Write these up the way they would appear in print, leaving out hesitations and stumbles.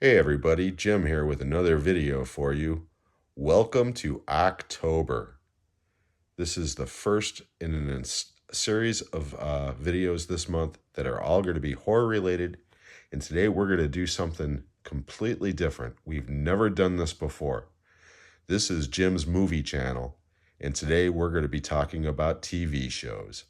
Hey everybody, Jim here with another video for you. Welcome to October. This is the first in a series of videos this month that are all going to be horror related. And today we're going to do something completely different. We've never done this before. This is Jim's movie channel. And today we're going to be talking about TV shows.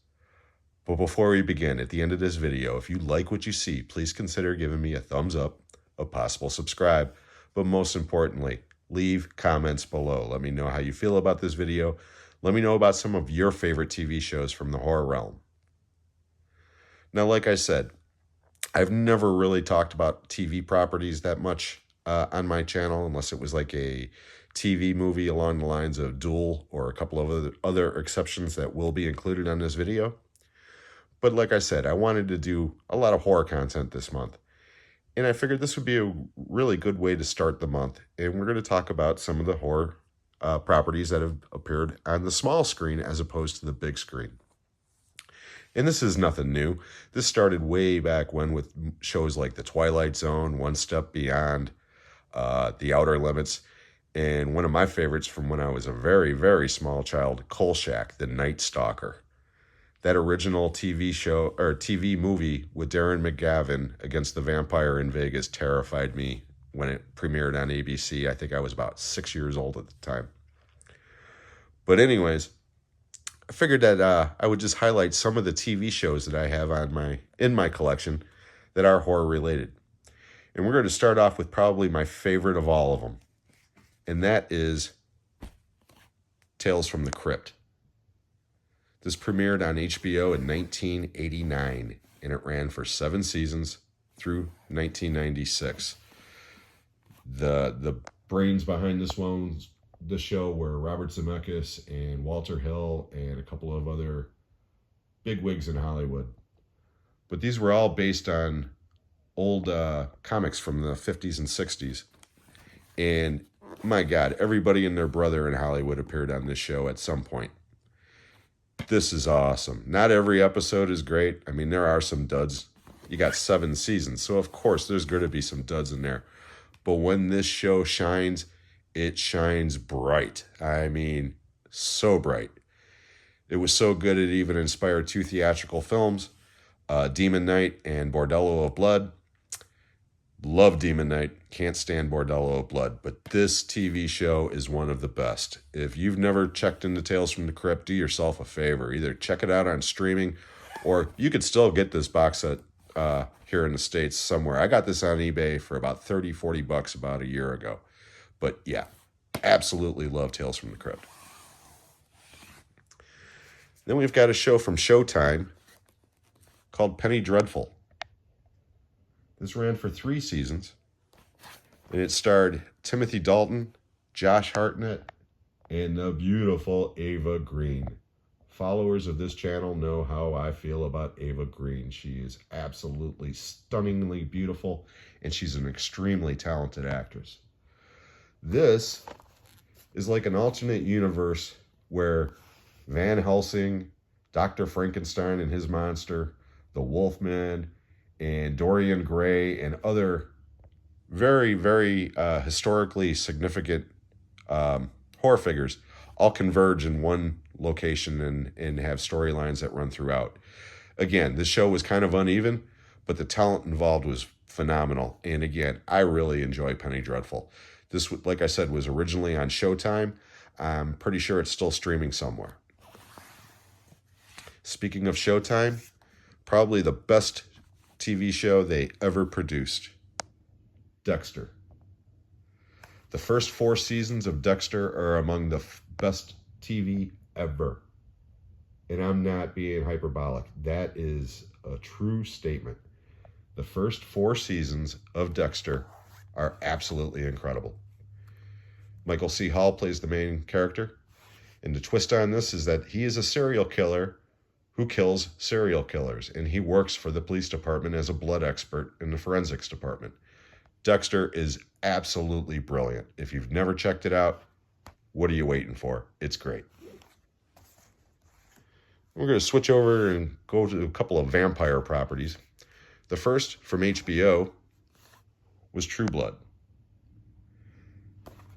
But before we begin, at the end of this video, if you like what you see, please consider giving me a thumbs up, a possible subscribe, but most importantly, leave comments below. Let me know how you feel about this video. Let me know about some of your favorite TV shows from the horror realm. Now, like I said, I've never really talked about TV properties that much on my channel, unless it was like a TV movie along the lines of Duel or a couple of other exceptions that will be included on this video. But like I said, I wanted to do a lot of horror content this month. And I figured this would be a really good way to start the month. And we're going to talk about some of the horror properties that have appeared on the small screen as opposed to the big screen. And this is nothing new. This started way back when with shows like The Twilight Zone, One Step Beyond, The Outer Limits, and one of my favorites from when I was a very, very small child, Kolchak, The Night Stalker. That original TV show or TV movie with Darren McGavin against the vampire in Vegas terrified me when it premiered on ABC. I think I was about 6 years old at the time. But anyways, I figured that I would just highlight some of the TV shows that I have in my collection that are horror related. And we're going to start off with probably my favorite of all of them. And that is Tales from the Crypt. This premiered on HBO in 1989, and it ran for 7 seasons through 1996. The brains behind the show were Robert Zemeckis and Walter Hill and a couple of other bigwigs in Hollywood. But these were all based on old comics from the 50s and 60s. And my God, everybody and their brother in Hollywood appeared on this show at some point. This is awesome. Not every episode is great. I mean, there are some duds. You got 7 seasons, so of course there's going to be some duds in there. But when this show shines, it shines bright. I mean, so bright. It was so good it even inspired 2 theatrical films, Demon Knight and Bordello of Blood. Love Demon Knight, can't stand Bordello of Blood, but this TV show is one of the best. If you've never checked into Tales from the Crypt, do yourself a favor. Either check it out on streaming, or you could still get this box set here in the States somewhere. I got this on eBay for about $30-40 about a year ago. But yeah, absolutely love Tales from the Crypt. Then we've got a show from Showtime called Penny Dreadful. This ran for 3 seasons, and it starred Timothy Dalton, Josh Hartnett, and the beautiful Ava Green. Followers of this channel know how I feel about Ava Green. She is absolutely stunningly beautiful, and she's an extremely talented actress. This is like an alternate universe where Van Helsing, Dr. Frankenstein and his monster, the Wolfman, and Dorian Gray and other very, very historically significant horror figures all converge in one location and have storylines that run throughout. Again, this show was kind of uneven, but the talent involved was phenomenal. And again, I really enjoy Penny Dreadful. This, like I said, was originally on Showtime. I'm pretty sure it's still streaming somewhere. Speaking of Showtime, probably the best TV show they ever produced, Dexter. The first 4 seasons of Dexter are among the best TV ever. And I'm not being hyperbolic. That is a true statement. The first 4 seasons of Dexter are absolutely incredible. Michael C. Hall plays the main character. And the twist on this is that he is a serial killer who kills serial killers, and he works for the police department as a blood expert in the forensics department. Dexter is absolutely brilliant. If you've never checked it out, what are you waiting for? It's great. We're going to switch over and go to a couple of vampire properties. The first, from HBO, was True Blood.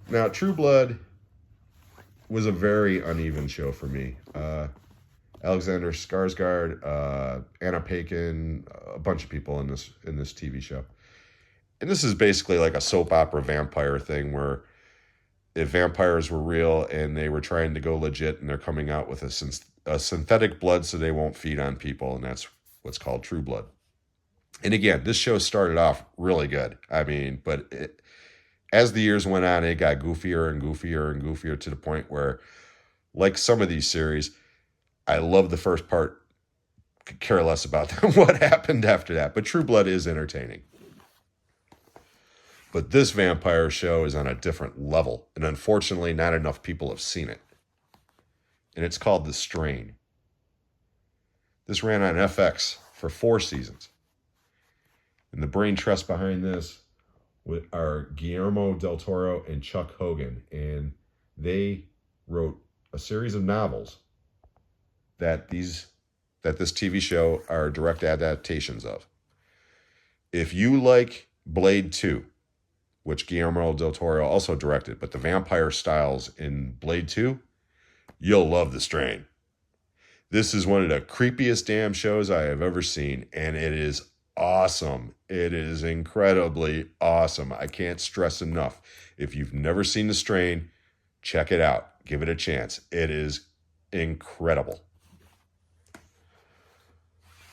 Now, True Blood was a very uneven show for me. Alexander Skarsgård, Anna Paquin, a bunch of people in this TV show. And this is basically like a soap opera vampire thing where if vampires were real and they were trying to go legit and they're coming out with a synthetic blood so they won't feed on people, and that's what's called True Blood. And again, this show started off really good. I mean, but as the years went on, it got goofier and goofier and goofier to the point where, like some of these series, I love the first part, could care less about what happened after that. But True Blood is entertaining. But this vampire show is on a different level. And unfortunately, not enough people have seen it. And it's called The Strain. This ran on FX for 4 seasons. And the brain trust behind this are Guillermo del Toro and Chuck Hogan. And they wrote a series of novels that this TV show are direct adaptations of. If you like Blade 2, which Guillermo del Toro also directed, but the vampire styles in Blade 2, you'll love The Strain. This is one of the creepiest damn shows I have ever seen, and it is awesome. It is incredibly awesome. I can't stress enough. If you've never seen The Strain, check it out. Give it a chance. It is incredible.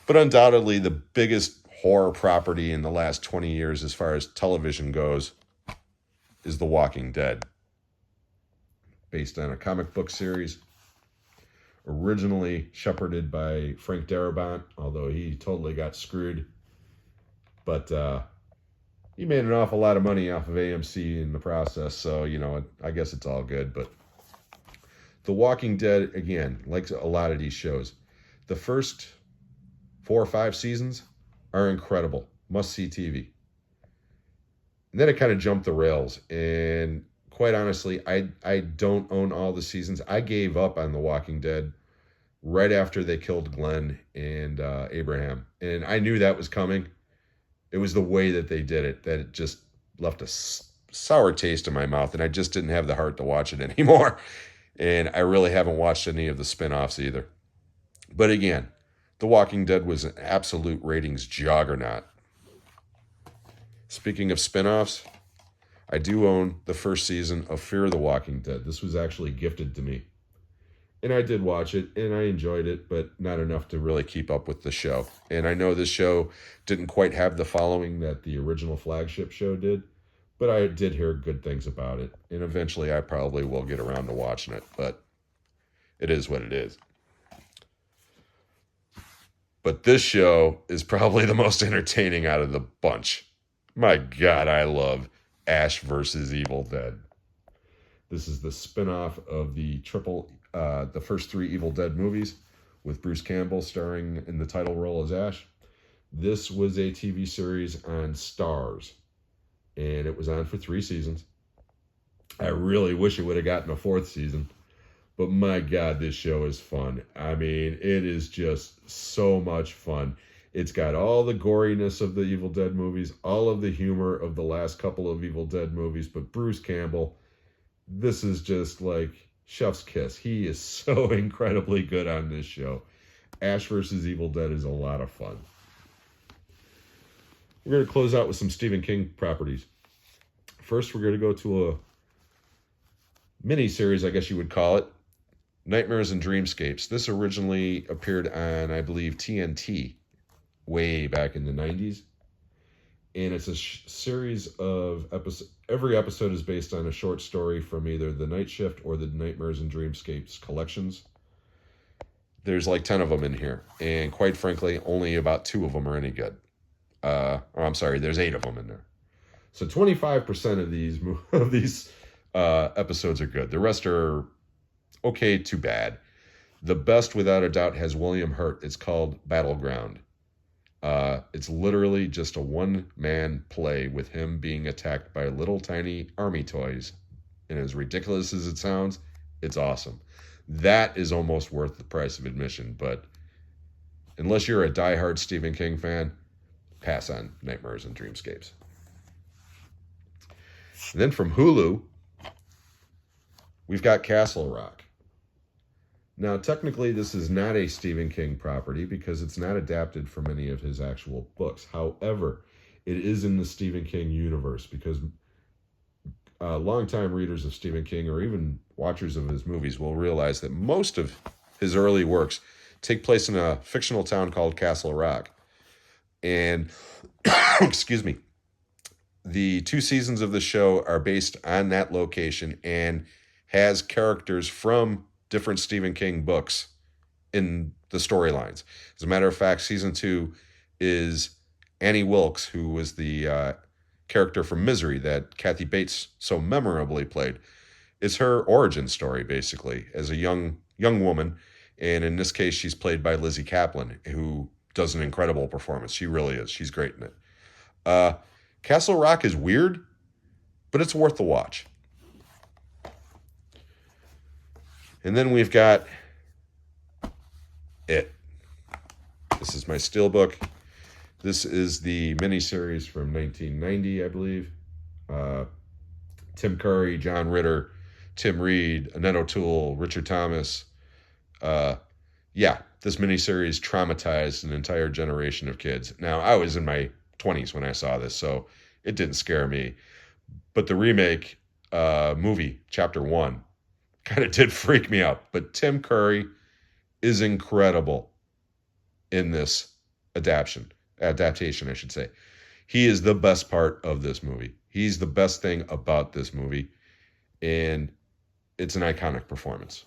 But undoubtedly, the biggest horror property in the last 20 years as far as television goes is The Walking Dead. Based on a comic book series, originally shepherded by Frank Darabont, although he totally got screwed. But he made an awful lot of money off of AMC in the process, so, I guess it's all good. But The Walking Dead, again, like a lot of these shows, the first 4 or 5 seasons are incredible. Must-see TV. And then it kind of jumped the rails. And quite honestly, I don't own all the seasons. I gave up on The Walking Dead right after they killed Glenn and Abraham. And I knew that was coming. It was the way that they did it that it just left a sour taste in my mouth. And I just didn't have the heart to watch it anymore. And I really haven't watched any of the spinoffs either. But again, The Walking Dead was an absolute ratings juggernaut. Speaking of spinoffs, I do own the first season of Fear the Walking Dead. This was actually gifted to me. And I did watch it, and I enjoyed it, but not enough to really keep up with the show. And I know this show didn't quite have the following that the original flagship show did, but I did hear good things about it. And eventually I probably will get around to watching it, but it is what it is. But this show is probably the most entertaining out of the bunch. My God, I love Ash vs. Evil Dead. This is the spinoff of the first 3 Evil Dead movies with Bruce Campbell starring in the title role as Ash. This was a TV series on Starz, and it was on for 3 seasons. I really wish it would have gotten a 4th season. But my God, this show is fun. I mean, it is just so much fun. It's got all the goriness of the Evil Dead movies, all of the humor of the last couple of Evil Dead movies. But Bruce Campbell, this is just like chef's kiss. He is so incredibly good on this show. Ash vs. Evil Dead is a lot of fun. We're going to close out with some Stephen King properties. First, we're going to go to a mini-series, I guess you would call it. Nightmares and Dreamscapes. This originally appeared on, I believe, TNT way back in the 90s. And it's a series of episodes. Every episode is based on a short story from either the Night Shift or the Nightmares and Dreamscapes collections. There's like 10 of them in here. And quite frankly, only about 2 of them are any good. There's 8 of them in there. So 25% of these episodes are good. The rest are okay to bad. The best, without a doubt, has William Hurt. It's called Battleground. It's literally just a one-man play with him being attacked by little tiny army toys. And as ridiculous as it sounds, it's awesome. That is almost worth the price of admission. But unless you're a diehard Stephen King fan, pass on Nightmares and Dreamscapes. And then from Hulu, we've got Castle Rock. Now, technically, this is not a Stephen King property because it's not adapted from any of his actual books. However, it is in the Stephen King universe because longtime readers of Stephen King or even watchers of his movies will realize that most of his early works take place in a fictional town called Castle Rock. And, excuse me, the 2 seasons of the show are based on that location and has characters from different Stephen King books in the storylines. As a matter of fact, season 2 is Annie Wilkes, who was the character from Misery that Kathy Bates so memorably played. It's her origin story, basically, as a young woman. And in this case, she's played by Lizzie Kaplan, who does an incredible performance. She really is. She's great in it. Castle Rock is weird, but it's worth the watch. And then we've got It. This is my steelbook. This is the miniseries from 1990, I believe. Tim Curry, John Ritter, Tim Reed, Annette O'Toole, Richard Thomas. This miniseries traumatized an entire generation of kids. Now, I was in my 20s when I saw this, so it didn't scare me. But the remake movie, Chapter 1, kind of did freak me out. But Tim Curry is incredible in this adaptation, I should say. He is the best part of this movie. He's the best thing about this movie, and it's an iconic performance.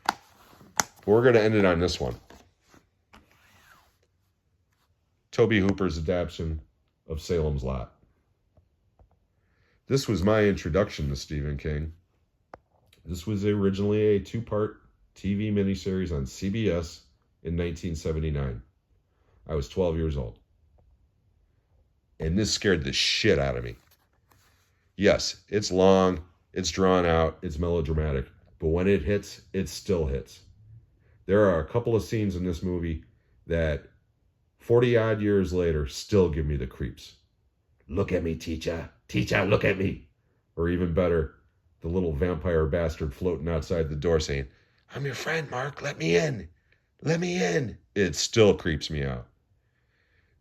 But we're going to end it on this one. Tobe Hooper's adaptation of Salem's Lot. This was my introduction to Stephen King. This was originally a 2-part TV miniseries on CBS in 1979. I was 12 years old. And this scared the shit out of me. Yes, it's long, it's drawn out, it's melodramatic, but when it hits, it still hits. There are a couple of scenes in this movie that 40-odd years later still give me the creeps. Look at me, teacher. Teacher, look at me. Or even better, the little vampire bastard floating outside the door saying, I'm your friend, Mark. Let me in. Let me in. It still creeps me out.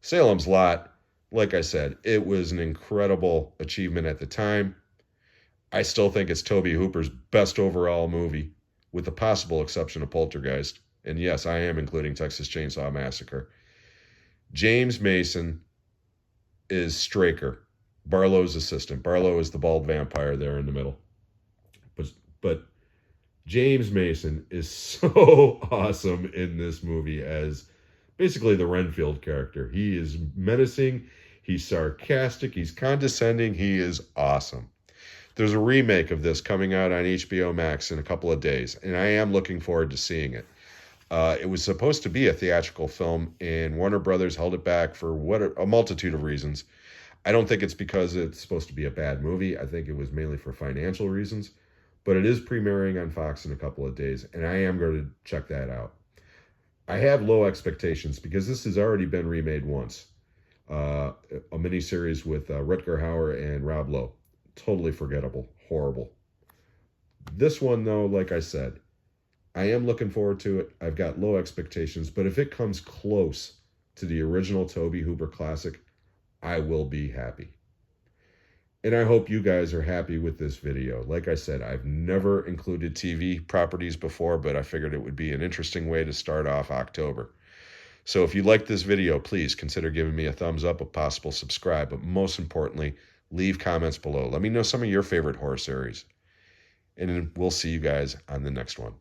Salem's Lot, like I said, it was an incredible achievement at the time. I still think it's Tobe Hooper's best overall movie, with the possible exception of Poltergeist. And yes, I am including Texas Chainsaw Massacre. James Mason is Straker, Barlow's assistant. Barlow is the bald vampire there in the middle. But James Mason is so awesome in this movie as basically the Renfield character. He is menacing, he's sarcastic, he's condescending, he is awesome. There's a remake of this coming out on HBO Max in a couple of days, and I am looking forward to seeing it. It was supposed to be a theatrical film, and Warner Brothers held it back for a multitude of reasons. I don't think it's because it's supposed to be a bad movie. I think it was mainly for financial reasons. But it is premiering on Fox in a couple of days, and I am going to check that out. I have low expectations because this has already been remade once. A miniseries with Rutger Hauer and Rob Lowe. Totally forgettable. Horrible. This one, though, like I said, I am looking forward to it. I've got low expectations, but if it comes close to the original Tobe Hooper classic, I will be happy. And I hope you guys are happy with this video. Like I said, I've never included TV properties before, but I figured it would be an interesting way to start off October. So if you like this video, please consider giving me a thumbs up, a possible subscribe, but most importantly, leave comments below. Let me know some of your favorite horror series. And we'll see you guys on the next one.